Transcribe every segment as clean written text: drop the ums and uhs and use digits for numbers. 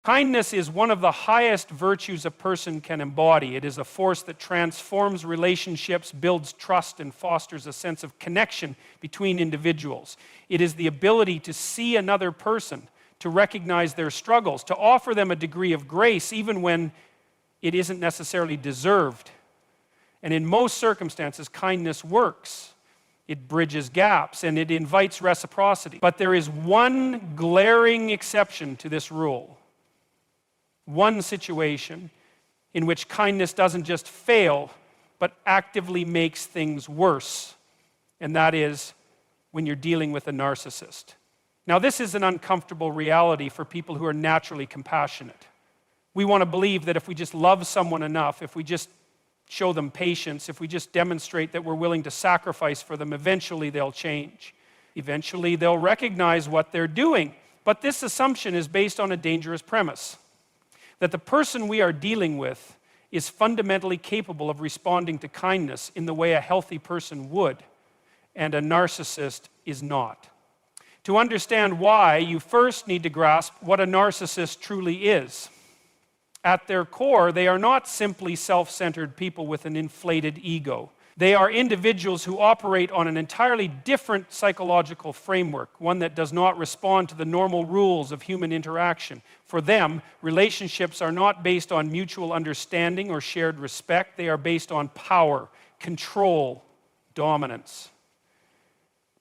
Kindness is one of the highest virtues a person can embody. It is a force that transforms relationships, builds trust, and fosters a sense of connection between individuals. It is the ability to see another person, to recognize their struggles, to offer them a degree of grace even when it isn't necessarily deserved. And in most circumstances, kindness works. It bridges gaps and it invites reciprocity. But there is one glaring exception to this rule. One situation in which kindness doesn't just fail, but actively makes things worse. And that is when you're dealing with a narcissist. Now, this is an uncomfortable reality for people who are naturally compassionate. We want to believe that if we just love someone enough, if we just show them patience, if we just demonstrate that we're willing to sacrifice for them, eventually they'll change. Eventually they'll recognize what they're doing. But this assumption is based on a dangerous premise, that the person we are dealing with is fundamentally capable of responding to kindness in the way a healthy person would, and a narcissist is not. To understand why, you first need to grasp what a narcissist truly is. At their core, they are not simply self-centered people with an inflated ego. They are individuals who operate on an entirely different psychological framework, one that does not respond to the normal rules of human interaction. For them, relationships are not based on mutual understanding or shared respect. They are based on power, control, dominance.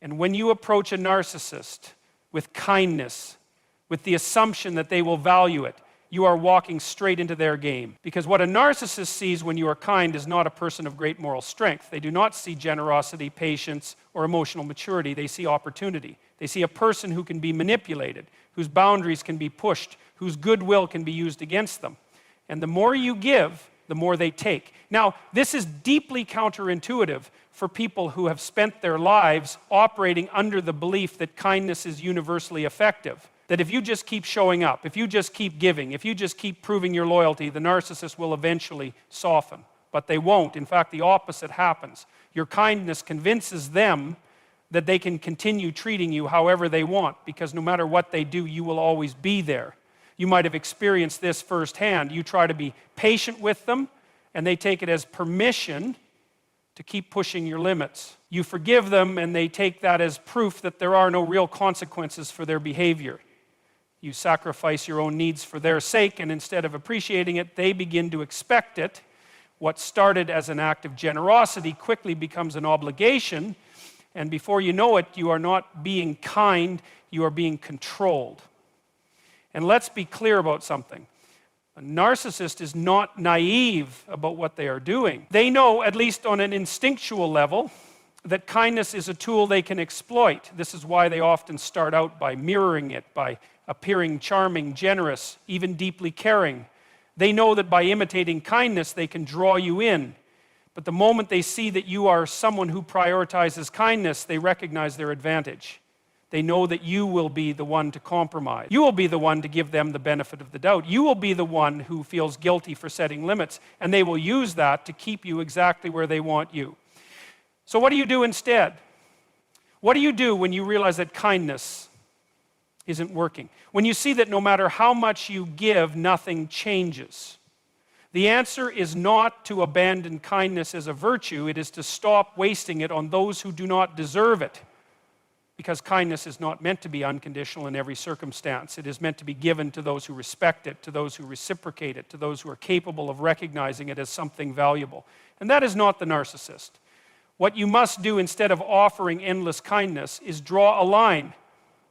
And when you approach a narcissist with kindness, with the assumption that they will value it, you are walking straight into their game. Because what a narcissist sees when you are kind is not a person of great moral strength. They do not see generosity, patience, or emotional maturity. They see opportunity. They see a person who can be manipulated, whose boundaries can be pushed, whose goodwill can be used against them. And the more you give, the more they take. Now, this is deeply counterintuitive for people who have spent their lives operating under the belief that kindness is universally effective. That if you just keep showing up, if you just keep giving, if you just keep proving your loyalty, the narcissist will eventually soften. But they won't. In fact, the opposite happens. Your kindness convinces them that they can continue treating you however they want, because no matter what they do, you will always be there. You might have experienced this firsthand. You try to be patient with them, and they take it as permission to keep pushing your limits. You forgive them, and they take that as proof that there are no real consequences for their behavior. You sacrifice your own needs for their sake, and instead of appreciating it, they begin to expect it. What started as an act of generosity quickly becomes an obligation, and before you know it, you are not being kind, you are being controlled. And let's be clear about something. A narcissist is not naive about what they are doing. They know, at least on an instinctual level, that kindness is a tool they can exploit. This is why they often start out by mirroring it, by appearing charming, generous, even deeply caring. They know that by imitating kindness, they can draw you in. But the moment they see that you are someone who prioritizes kindness, they recognize their advantage. They know that you will be the one to compromise. You will be the one to give them the benefit of the doubt. You will be the one who feels guilty for setting limits, and they will use that to keep you exactly where they want you. So what do you do instead? What do you do when you realize that kindness isn't working? When you see that no matter how much you give, nothing changes. The answer is not to abandon kindness as a virtue. It is to stop wasting it on those who do not deserve it. Because kindness is not meant to be unconditional in every circumstance. It is meant to be given to those who respect it, to those who reciprocate it, to those who are capable of recognizing it as something valuable. And that is not the narcissist. What you must do instead of offering endless kindness is draw a line.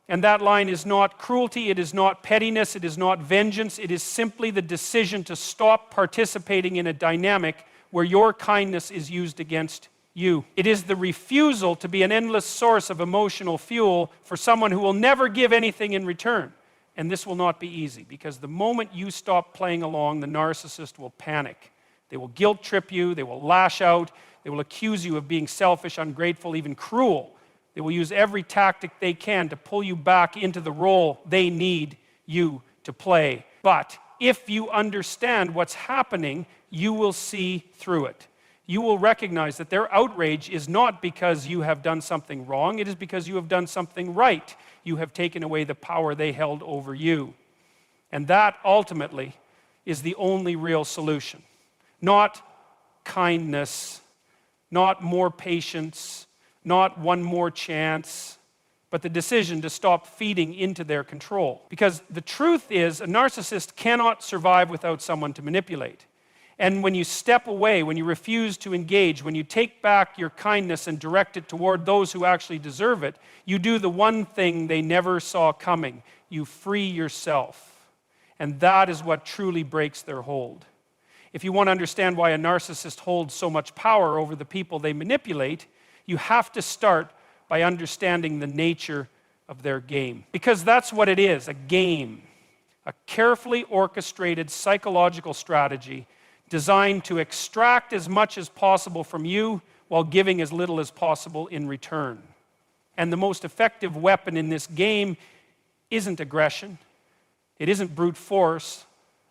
And that line is not cruelty, it is not pettiness, it is not vengeance, it is simply the decision to stop participating in a dynamic where your kindness is used against you. It is the refusal to be an endless source of emotional fuel for someone who will never give anything in return. And this will not be easy, because the moment you stop playing along, the narcissist will panic. They will guilt trip you, they will lash out, they will accuse you of being selfish, ungrateful, even cruel. They will use every tactic they can to pull you back into the role they need you to play. But if you understand what's happening, you will see through it. You will recognize that their outrage is not because you have done something wrong, it is because you have done something right. You have taken away the power they held over you. And that ultimately is the only real solution. Not kindness, not more patience, not one more chance, but the decision to stop feeding into their control. Because the truth is, a narcissist cannot survive without someone to manipulate. And when you step away, when you refuse to engage, when you take back your kindness and direct it toward those who actually deserve it, you do the one thing they never saw coming. You free yourself. And that is what truly breaks their hold. If you want to understand why a narcissist holds so much power over the people they manipulate, you have to start by understanding the nature of their game. Because that's what it is, a game. A carefully orchestrated psychological strategy designed to extract as much as possible from you while giving as little as possible in return. And the most effective weapon in this game isn't aggression, it isn't brute force,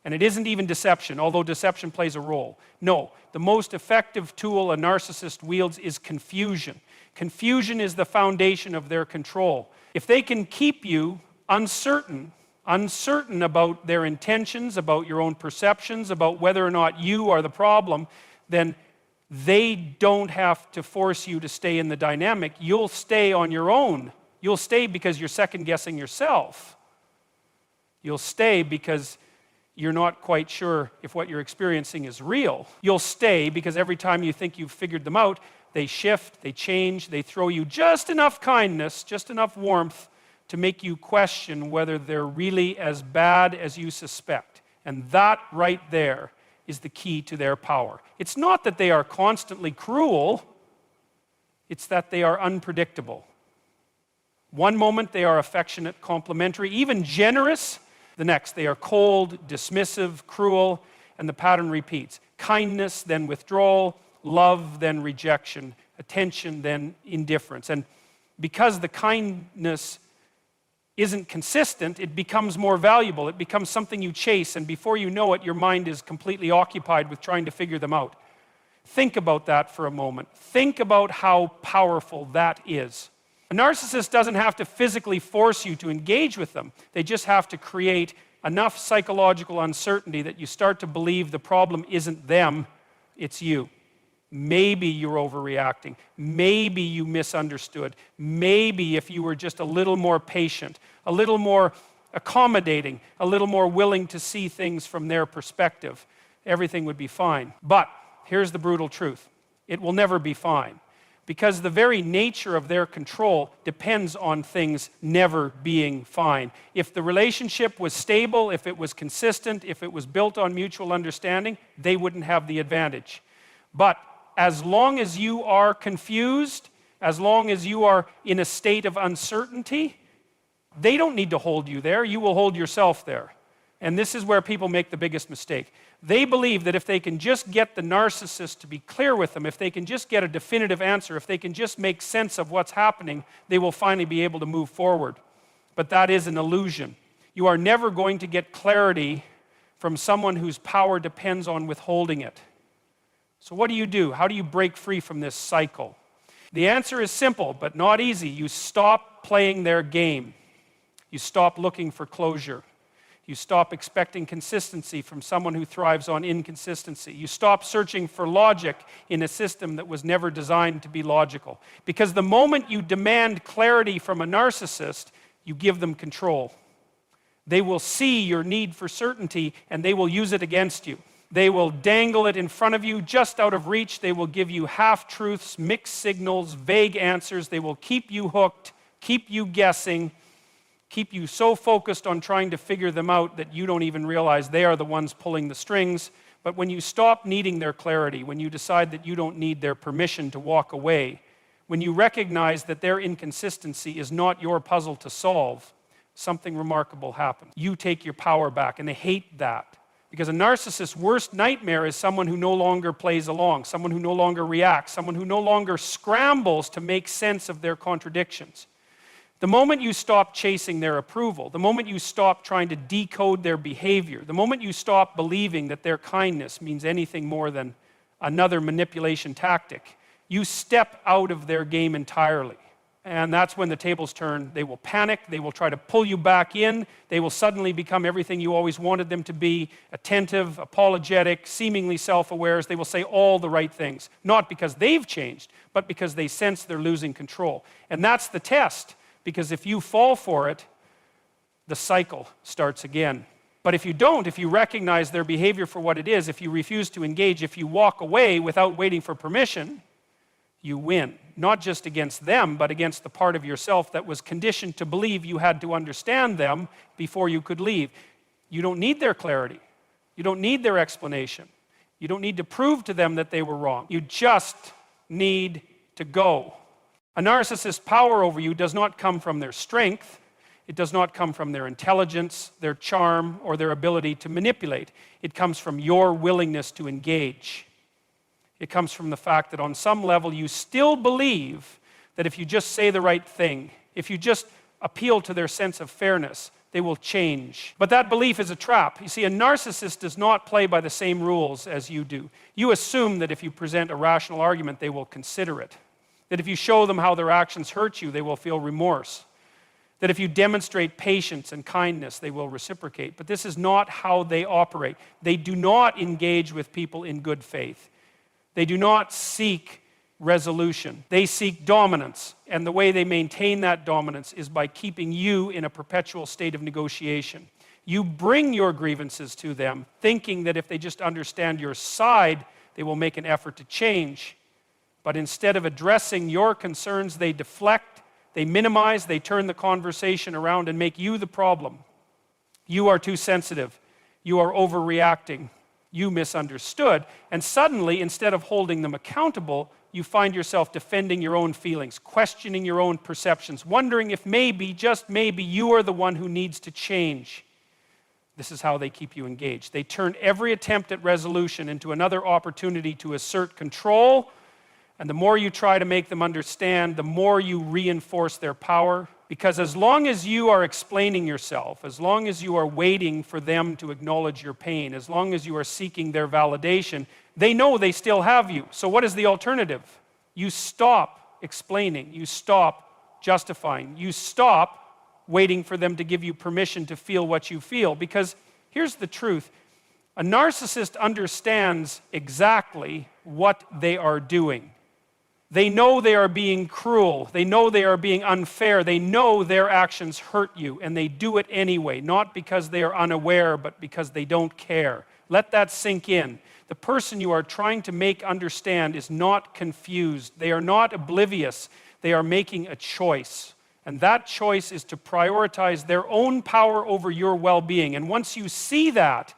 and it isn't even deception, although deception plays a role. No, the most effective tool a narcissist wields is confusion. Confusion is the foundation of their control. If they can keep you uncertain about their intentions, about your own perceptions, about whether or not you are the problem, then they don't have to force you to stay in the dynamic. You'll stay on your own. You'll stay because you're second-guessing yourself. You'll stay because you're not quite sure if what you're experiencing is real. You'll stay because every time you think you've figured them out, they shift, they change, they throw you just enough kindness, just enough warmth to make you question whether they're really as bad as you suspect. And that right there is the key to their power. It's not that they are constantly cruel, it's that they are unpredictable. One moment they are affectionate, complimentary, even generous. The next, they are cold, dismissive, cruel, and the pattern repeats. Kindness, then withdrawal, love, then rejection, attention, then indifference. And because the kindness isn't consistent, it becomes more valuable. It becomes something you chase, and before you know it, your mind is completely occupied with trying to figure them out. Think about that for a moment. Think about how powerful that is. A narcissist doesn't have to physically force you to engage with them. They just have to create enough psychological uncertainty that you start to believe the problem isn't them, it's you. Maybe you're overreacting. Maybe you misunderstood. Maybe if you were just a little more patient, a little more accommodating, a little more willing to see things from their perspective, everything would be fine. But here's the brutal truth. It will never be fine. Because the very nature of their control depends on things never being fine. If the relationship was stable, if it was consistent, if it was built on mutual understanding, they wouldn't have the advantage. But as long as you are confused, as long as you are in a state of uncertainty, they don't need to hold you there. You will hold yourself there. And this is where people make the biggest mistake. They believe that if they can just get the narcissist to be clear with them, if they can just get a definitive answer, if they can just make sense of what's happening, they will finally be able to move forward. But that is an illusion. You are never going to get clarity from someone whose power depends on withholding it. So what do? How do you break free from this cycle? The answer is simple, but not easy. You stop playing their game. You stop looking for closure. You stop expecting consistency from someone who thrives on inconsistency. You stop searching for logic in a system that was never designed to be logical. Because the moment you demand clarity from a narcissist, you give them control. They will see your need for certainty and they will use it against you. They will dangle it in front of you just out of reach. They will give you half-truths, mixed signals, vague answers. They will keep you hooked, keep you guessing, keep you so focused on trying to figure them out that you don't even realize they are the ones pulling the strings. But when you stop needing their clarity, when you decide that you don't need their permission to walk away, when you recognize that their inconsistency is not your puzzle to solve, something remarkable happens. You take your power back, and they hate that. Because a narcissist's worst nightmare is someone who no longer plays along, someone who no longer reacts, someone who no longer scrambles to make sense of their contradictions. The moment you stop chasing their approval, the moment you stop trying to decode their behavior, the moment you stop believing that their kindness means anything more than another manipulation tactic, you step out of their game entirely. And that's when the tables turn. They will panic. They will try to pull you back in. They will suddenly become everything you always wanted them to be: attentive, apologetic, seemingly self-aware. They will say all the right things, not because they've changed, but because they sense they're losing control. And that's the test, because if you fall for it, the cycle starts again. But if you don't, if you recognize their behavior for what it is, if you refuse to engage, if you walk away without waiting for permission, you win. Not just against them, but against the part of yourself that was conditioned to believe you had to understand them before you could leave. You don't need their clarity. You don't need their explanation. You don't need to prove to them that they were wrong. You just need to go. A narcissist's power over you does not come from their strength. It does not come from their intelligence, their charm, or their ability to manipulate. It comes from your willingness to engage. It comes from the fact that on some level you still believe that if you just say the right thing, if you just appeal to their sense of fairness, they will change. But that belief is a trap. You see, a narcissist does not play by the same rules as you do. You assume that if you present a rational argument, they will consider it. That if you show them how their actions hurt you, they will feel remorse. That if you demonstrate patience and kindness, they will reciprocate. But this is not how they operate. They do not engage with people in good faith. They do not seek resolution. They seek dominance. And the way they maintain that dominance is by keeping you in a perpetual state of negotiation. You bring your grievances to them, thinking that if they just understand your side, they will make an effort to change. But instead of addressing your concerns, they deflect, they minimize, they turn the conversation around and make you the problem. You are too sensitive. You are overreacting. You misunderstood. And suddenly, instead of holding them accountable, you find yourself defending your own feelings, questioning your own perceptions, wondering if maybe, just maybe, you are the one who needs to change. This is how they keep you engaged. They turn every attempt at resolution into another opportunity to assert control. And the more you try to make them understand, the more you reinforce their power. Because as long as you are explaining yourself, as long as you are waiting for them to acknowledge your pain, as long as you are seeking their validation, they know they still have you. So what is the alternative? You stop explaining. You stop justifying. You stop waiting for them to give you permission to feel what you feel. Because here's the truth. A narcissist understands exactly what they are doing. They know they are being cruel. They know they are being unfair. They know their actions hurt you, and they do it anyway, not because they are unaware, but because they don't care. Let that sink in. The person you are trying to make understand is not confused. They are not oblivious. They are making a choice. And that choice is to prioritize their own power over your well-being. And once you see that,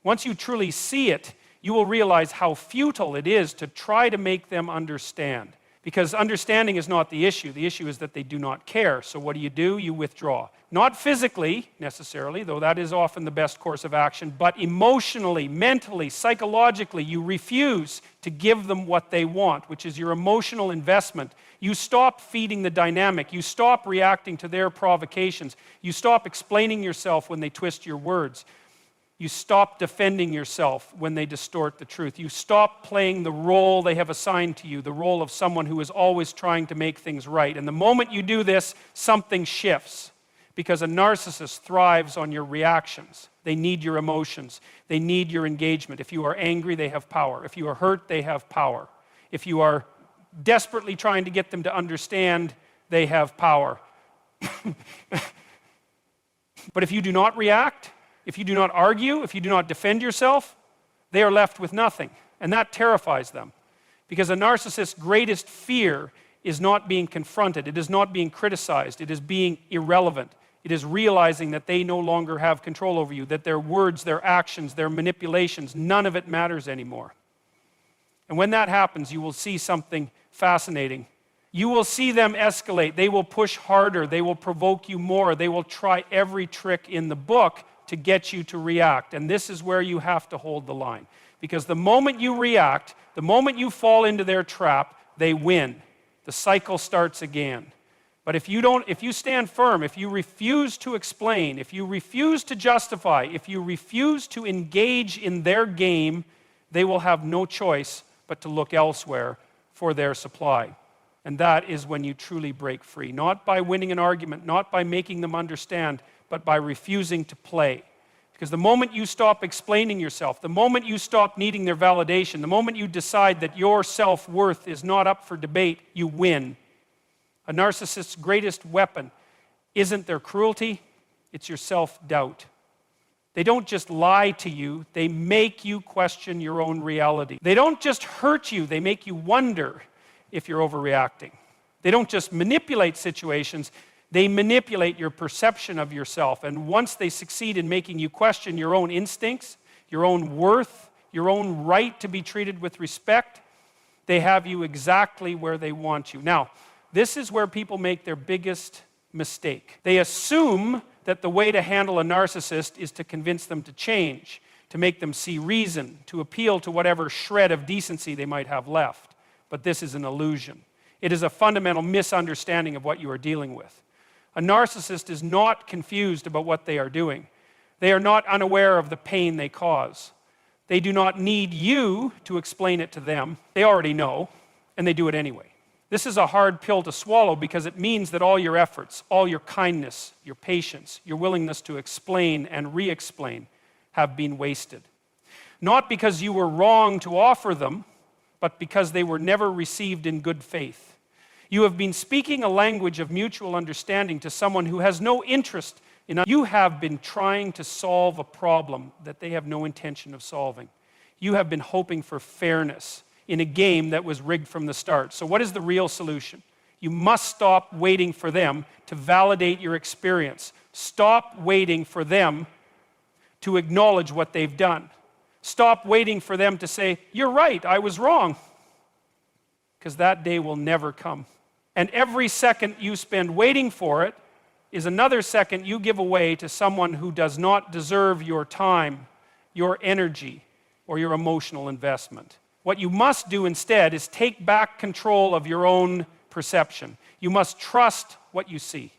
once you truly see it, you will realize how futile it is to try to make them understand. Because understanding is not the issue. The issue is that they do not care. So what do? You withdraw. Not physically, necessarily, though that is often the best course of action, but emotionally, mentally, psychologically, you refuse to give them what they want, which is your emotional investment. You stop feeding the dynamic. You stop reacting to their provocations. You stop explaining yourself when they twist your words. You stop defending yourself when they distort the truth. You stop playing the role they have assigned to you, the role of someone who is always trying to make things right. And the moment you do this, something shifts, because a narcissist thrives on your reactions. They need your emotions. They need your engagement. If you are angry, they have power. If you are hurt, they have power. If you are desperately trying to get them to understand, they have power. But if you do not react, if you do not argue, if you do not defend yourself, they are left with nothing. And that terrifies them. Because a narcissist's greatest fear is not being confronted. It is not being criticized. It is being irrelevant. It is realizing that they no longer have control over you, that their words, their actions, their manipulations, none of it matters anymore. And when that happens, you will see something fascinating. You will see them escalate. They will push harder. They will provoke you more. They will try every trick in the book to get you to react. And this is where you have to hold the line. Because the moment you react, the moment you fall into their trap, they win. The cycle starts again. But if you stand firm, if you refuse to explain, if you refuse to justify, if you refuse to engage in their game, they will have no choice but to look elsewhere for their supply. And that is when you truly break free. Not by winning an argument, not by making them understand, but by refusing to play. Because the moment you stop explaining yourself, the moment you stop needing their validation, the moment you decide that your self-worth is not up for debate, you win. A narcissist's greatest weapon isn't their cruelty, it's your self-doubt. They don't just lie to you, they make you question your own reality. They don't just hurt you, they make you wonder if you're overreacting. They don't just manipulate situations, they manipulate your perception of yourself. And once they succeed in making you question your own instincts, your own worth, your own right to be treated with respect, they have you exactly where they want you. Now, this is where people make their biggest mistake. They assume that the way to handle a narcissist is to convince them to change, to make them see reason, to appeal to whatever shred of decency they might have left. But this is an illusion. It is a fundamental misunderstanding of what you are dealing with. A narcissist is not confused about what they are doing. They are not unaware of the pain they cause. They do not need you to explain it to them. They already know, and they do it anyway. This is a hard pill to swallow because it means that all your efforts, all your kindness, your patience, your willingness to explain and re-explain have been wasted. Not because you were wrong to offer them, but because they were never received in good faith. You have been speaking a language of mutual understanding to someone who has no interest in. You have been trying to solve a problem that they have no intention of solving. You have been hoping for fairness in a game that was rigged from the start. So what is the real solution? You must stop waiting for them to validate your experience. Stop waiting for them to acknowledge what they've done. Stop waiting for them to say, "You're right, I was wrong." Because that day will never come. And every second you spend waiting for it is another second you give away to someone who does not deserve your time, your energy, or your emotional investment. What you must do instead is take back control of your own perception. You must trust what you see,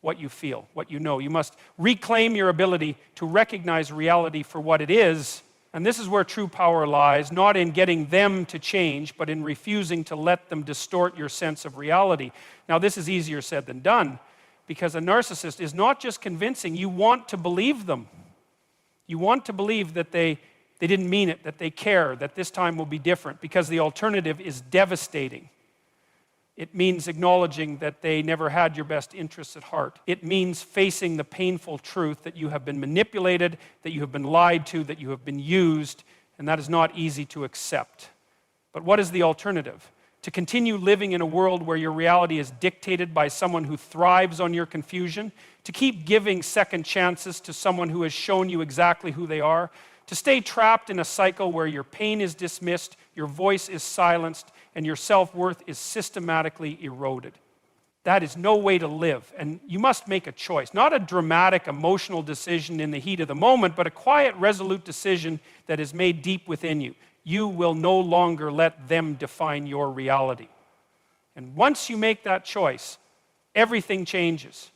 what you feel, what you know. You must reclaim your ability to recognize reality for what it is. And this is where true power lies, not in getting them to change, but in refusing to let them distort your sense of reality. Now, this is easier said than done, because a narcissist is not just convincing, you want to believe them. You want to believe that they didn't mean it, that they care, that this time will be different, because the alternative is devastating. It means acknowledging that they never had your best interests at heart. It means facing the painful truth that you have been manipulated, that you have been lied to, that you have been used, and that is not easy to accept. But what is the alternative? To continue living in a world where your reality is dictated by someone who thrives on your confusion? To keep giving second chances to someone who has shown you exactly who they are? To stay trapped in a cycle where your pain is dismissed, your voice is silenced, and your self-worth is systematically eroded. That is no way to live, and you must make a choice. Not a dramatic, emotional decision in the heat of the moment, but a quiet, resolute decision that is made deep within you. You will no longer let them define your reality. And once you make that choice, everything changes.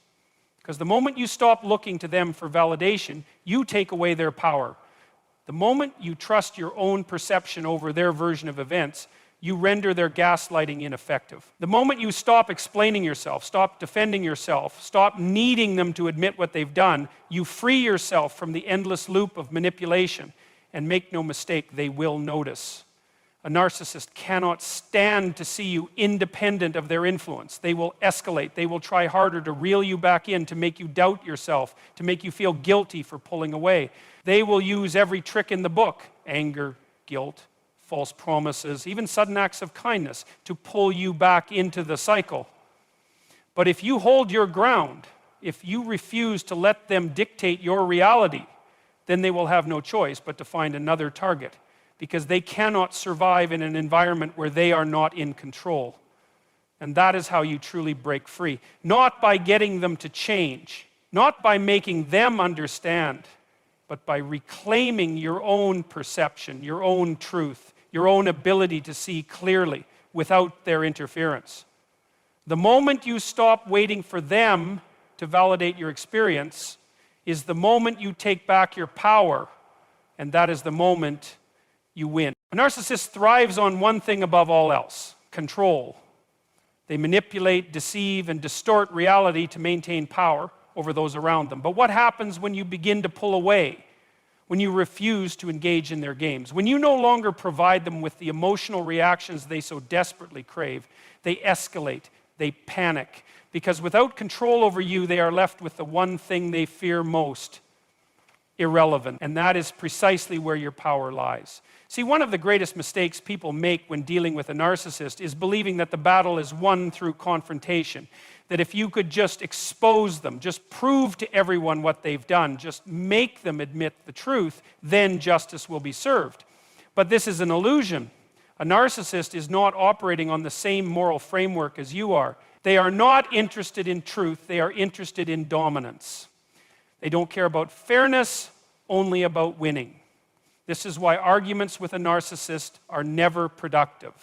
Because the moment you stop looking to them for validation, you take away their power. The moment you trust your own perception over their version of events, you render their gaslighting ineffective. The moment you stop explaining yourself, stop defending yourself, stop needing them to admit what they've done, you free yourself from the endless loop of manipulation. And make no mistake, they will notice. A narcissist cannot stand to see you independent of their influence. They will escalate. They will try harder to reel you back in, to make you doubt yourself, to make you feel guilty for pulling away. They will use every trick in the book, anger, guilt, false promises, even sudden acts of kindness, to pull you back into the cycle. But if you hold your ground, if you refuse to let them dictate your reality, then they will have no choice but to find another target, because they cannot survive in an environment where they are not in control. And that is how you truly break free. Not by getting them to change, not by making them understand, but by reclaiming your own perception, your own truth, your own ability to see clearly without their interference. The moment you stop waiting for them to validate your experience is the moment you take back your power, and that is the moment you win. A narcissist thrives on one thing above all else: control. They manipulate, deceive, and distort reality to maintain power over those around them. But what happens when you begin to pull away? When you refuse to engage in their games? When you no longer provide them with the emotional reactions they so desperately crave, they escalate, they panic, because without control over you, they are left with the one thing they fear most: irrelevant. And that is precisely where your power lies. See, one of the greatest mistakes people make when dealing with a narcissist is believing that the battle is won through confrontation. That if you could just expose them, just prove to everyone what they've done, just make them admit the truth, then justice will be served. But this is an illusion. A narcissist is not operating on the same moral framework as you are. They are not interested in truth, they are interested in dominance. They don't care about fairness, only about winning. This is why arguments with a narcissist are never productive.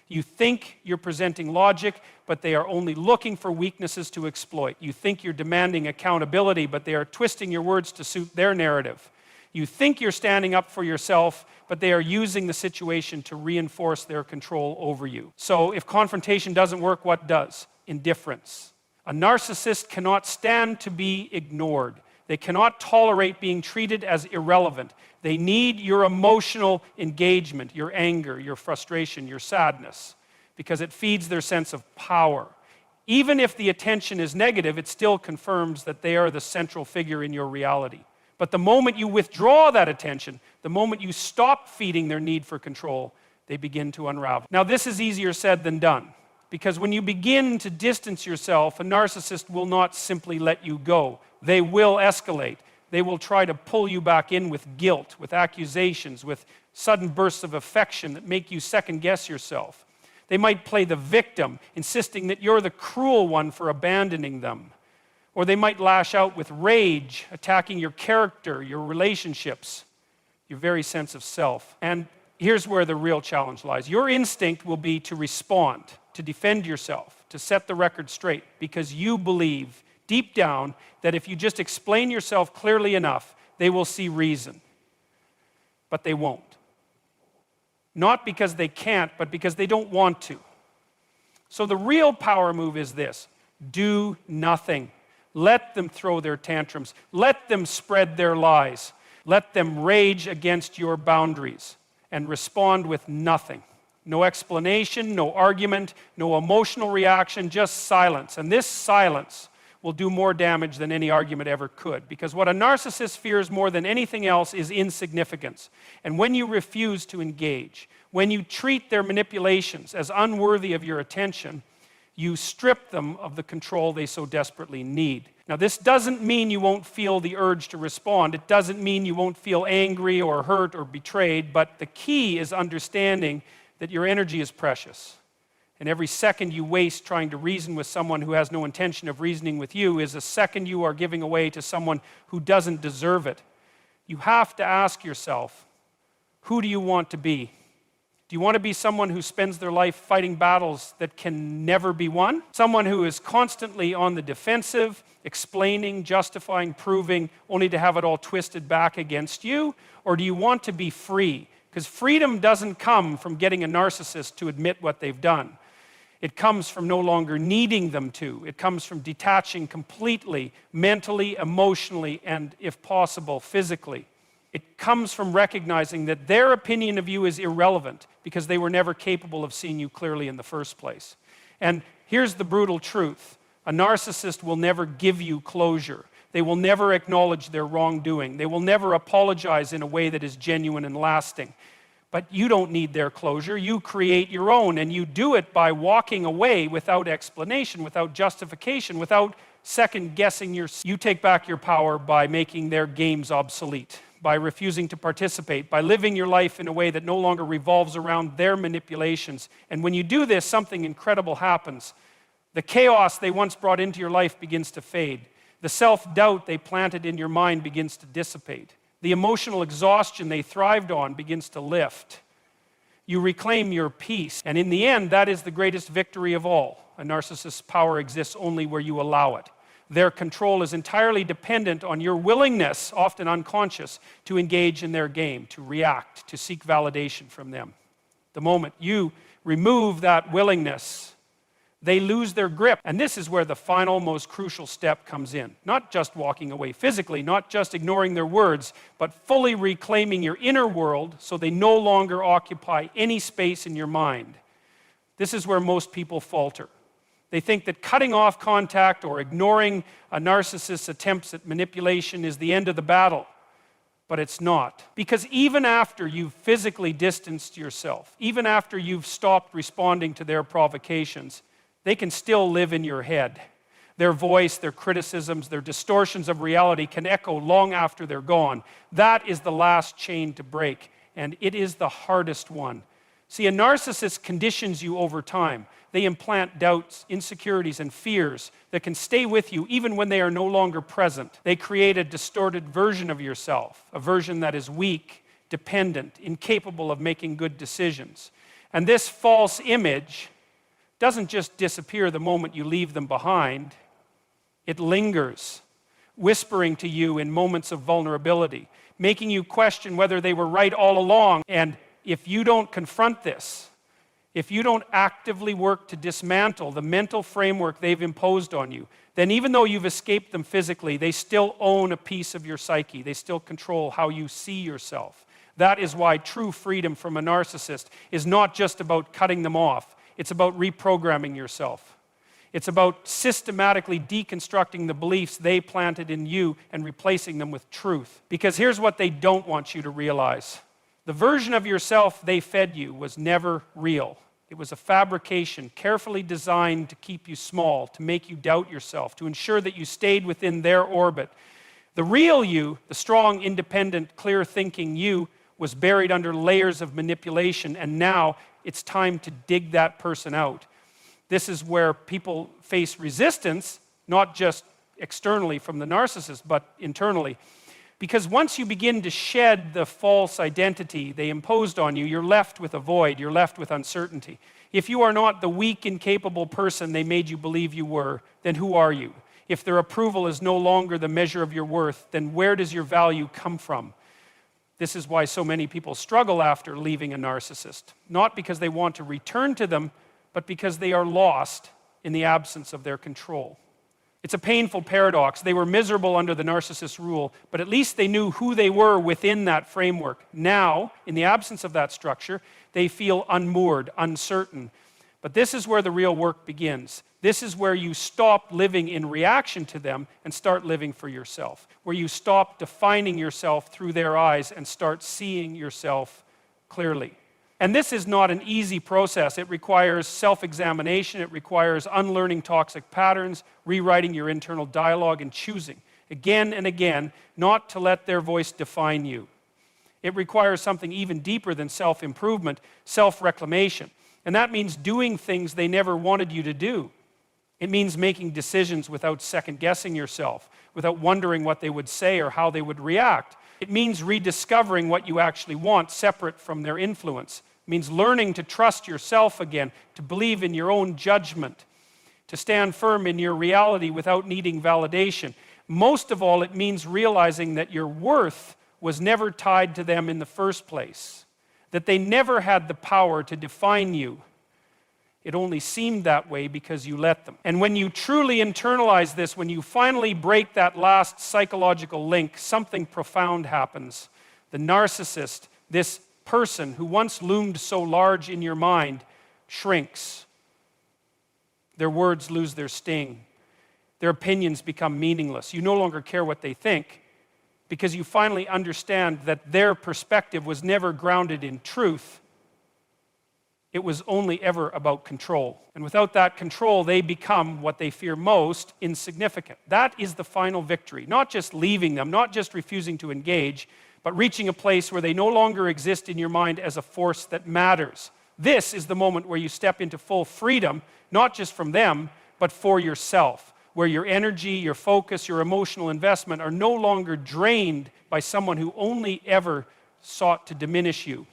You think you're presenting logic, but they are only looking for weaknesses to exploit. You think you're demanding accountability, but they are twisting your words to suit their narrative. You think you're standing up for yourself, but they are using the situation to reinforce their control over you. So if confrontation doesn't work, what does? Indifference. A narcissist cannot stand to be ignored. They cannot tolerate being treated as irrelevant. They need your emotional engagement, your anger, your frustration, your sadness, because it feeds their sense of power. Even if the attention is negative, it still confirms that they are the central figure in your reality. But the moment you withdraw that attention, the moment you stop feeding their need for control, they begin to unravel. Now, this is easier said than done, because when you begin to distance yourself, a narcissist will not simply let you go. They will escalate. They will try to pull you back in with guilt, with accusations, with sudden bursts of affection that make you second-guess yourself. They might play the victim, insisting that you're the cruel one for abandoning them. Or they might lash out with rage, attacking your character, your relationships, your very sense of self. And here's where the real challenge lies. Your instinct will be to respond, to defend yourself, to set the record straight, because you believe deep down that if you just explain yourself clearly enough, they will see reason. But they won't. Not because they can't, but because they don't want to. So the real power move is this: do nothing. Let them throw their tantrums. Let them spread their lies. Let them rage against your boundaries and respond with nothing. No explanation, no argument, no emotional reaction, just silence. And this silence will do more damage than any argument ever could. Because what a narcissist fears more than anything else is insignificance. And when you refuse to engage, when you treat their manipulations as unworthy of your attention, you strip them of the control they so desperately need. Now, this doesn't mean you won't feel the urge to respond. It doesn't mean you won't feel angry or hurt or betrayed. But the key is understanding that your energy is precious. And every second you waste trying to reason with someone who has no intention of reasoning with you is a second you are giving away to someone who doesn't deserve it. You have to ask yourself, who do you want to be? Do you want to be someone who spends their life fighting battles that can never be won? Someone who is constantly on the defensive, explaining, justifying, proving, only to have it all twisted back against you? Or do you want to be free? Because freedom doesn't come from getting a narcissist to admit what they've done. It comes from no longer needing them to. It comes from detaching completely, mentally, emotionally, and if possible, physically. It comes from recognizing that their opinion of you is irrelevant because they were never capable of seeing you clearly in the first place. And here's the brutal truth. A narcissist will never give you closure. They will never acknowledge their wrongdoing. They will never apologize in a way that is genuine and lasting. But you don't need their closure. You create your own, and you do it by walking away without explanation, without justification, without second-guessing You take back your power by making their games obsolete, by refusing to participate, by living your life in a way that no longer revolves around their manipulations. And when you do this, something incredible happens. The chaos they once brought into your life begins to fade. The self-doubt they planted in your mind begins to dissipate. The emotional exhaustion they thrived on begins to lift. You reclaim your peace. And in the end, that is the greatest victory of all. A narcissist's power exists only where you allow it. Their control is entirely dependent on your willingness, often unconscious, to engage in their game, to react, to seek validation from them. The moment you remove that willingness, They lose their grip. And this is where the final, most crucial step comes in. Not just walking away physically, not just ignoring their words, but fully reclaiming your inner world so they no longer occupy any space in your mind. This is where most people falter. They think that cutting off contact or ignoring a narcissist's attempts at manipulation is the end of the battle. But it's not. Because even after you've physically distanced yourself, even after you've stopped responding to their provocations, they can still live in your head. Their voice, their criticisms, their distortions of reality can echo long after they're gone. That is the last chain to break, and it is the hardest one. See, a narcissist conditions you over time. They implant doubts, insecurities, and fears that can stay with you even when they are no longer present. They create a distorted version of yourself, a version that is weak, dependent, incapable of making good decisions. And this false image doesn't just disappear the moment you leave them behind. It lingers, whispering to you in moments of vulnerability, making you question whether they were right all along. And if you don't confront this, if you don't actively work to dismantle the mental framework they've imposed on you, then even though you've escaped them physically, they still own a piece of your psyche. They still control how you see yourself. That is why true freedom from a narcissist is not just about cutting them off. It's about reprogramming yourself. It's about systematically deconstructing the beliefs they planted in you and replacing them with truth. Because here's what they don't want you to realize. The version of yourself they fed you was never real. It was a fabrication carefully designed to keep you small, to make you doubt yourself, to ensure that you stayed within their orbit. The real you, the strong, independent, clear-thinking you, was buried under layers of manipulation, and now it's time to dig that person out. This is where people face resistance, not just externally from the narcissist, but internally. Because once you begin to shed the false identity they imposed on you, you're left with a void, you're left with uncertainty. If you are not the weak, incapable person they made you believe you were, then who are you? If their approval is no longer the measure of your worth, then where does your value come from? This is why so many people struggle after leaving a narcissist. Not because they want to return to them, but because they are lost in the absence of their control. It's a painful paradox. They were miserable under the narcissist's rule, but at least they knew who they were within that framework. Now, in the absence of that structure, they feel unmoored, uncertain. But this is where the real work begins. This is where you stop living in reaction to them and start living for yourself. Where you stop defining yourself through their eyes and start seeing yourself clearly. And this is not an easy process. It requires self-examination. It requires unlearning toxic patterns, rewriting your internal dialogue, and choosing, again and again, not to let their voice define you. It requires something even deeper than self-improvement, self-reclamation. And that means doing things they never wanted you to do. It means making decisions without second-guessing yourself, without wondering what they would say or how they would react. It means rediscovering what you actually want, separate from their influence. It means learning to trust yourself again, to believe in your own judgment, to stand firm in your reality without needing validation. Most of all, it means realizing that your worth was never tied to them in the first place, that they never had the power to define you. It only seemed that way because you let them. And when you truly internalize this, when you finally break that last psychological link, something profound happens. The narcissist, this person who once loomed so large in your mind, shrinks. Their words lose their sting. Their opinions become meaningless. You no longer care what they think because you finally understand that their perspective was never grounded in truth. It was only ever about control. And without that control, they become what they fear most, insignificant. That is the final victory. Not just leaving them, not just refusing to engage, but reaching a place where they no longer exist in your mind as a force that matters. This is the moment where you step into full freedom, not just from them, but for yourself, where your energy, your focus, your emotional investment are no longer drained by someone who only ever sought to diminish you.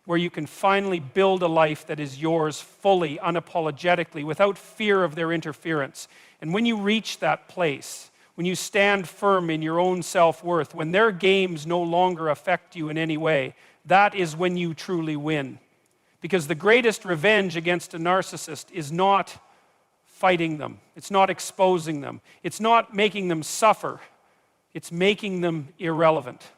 Where you can finally build a life that is yours fully, unapologetically, without fear of their interference. And when you reach that place, when you stand firm in your own self-worth, when their games no longer affect you in any way, that is when you truly win. Because the greatest revenge against a narcissist is not fighting them. It's not exposing them. It's not making them suffer. It's making them irrelevant.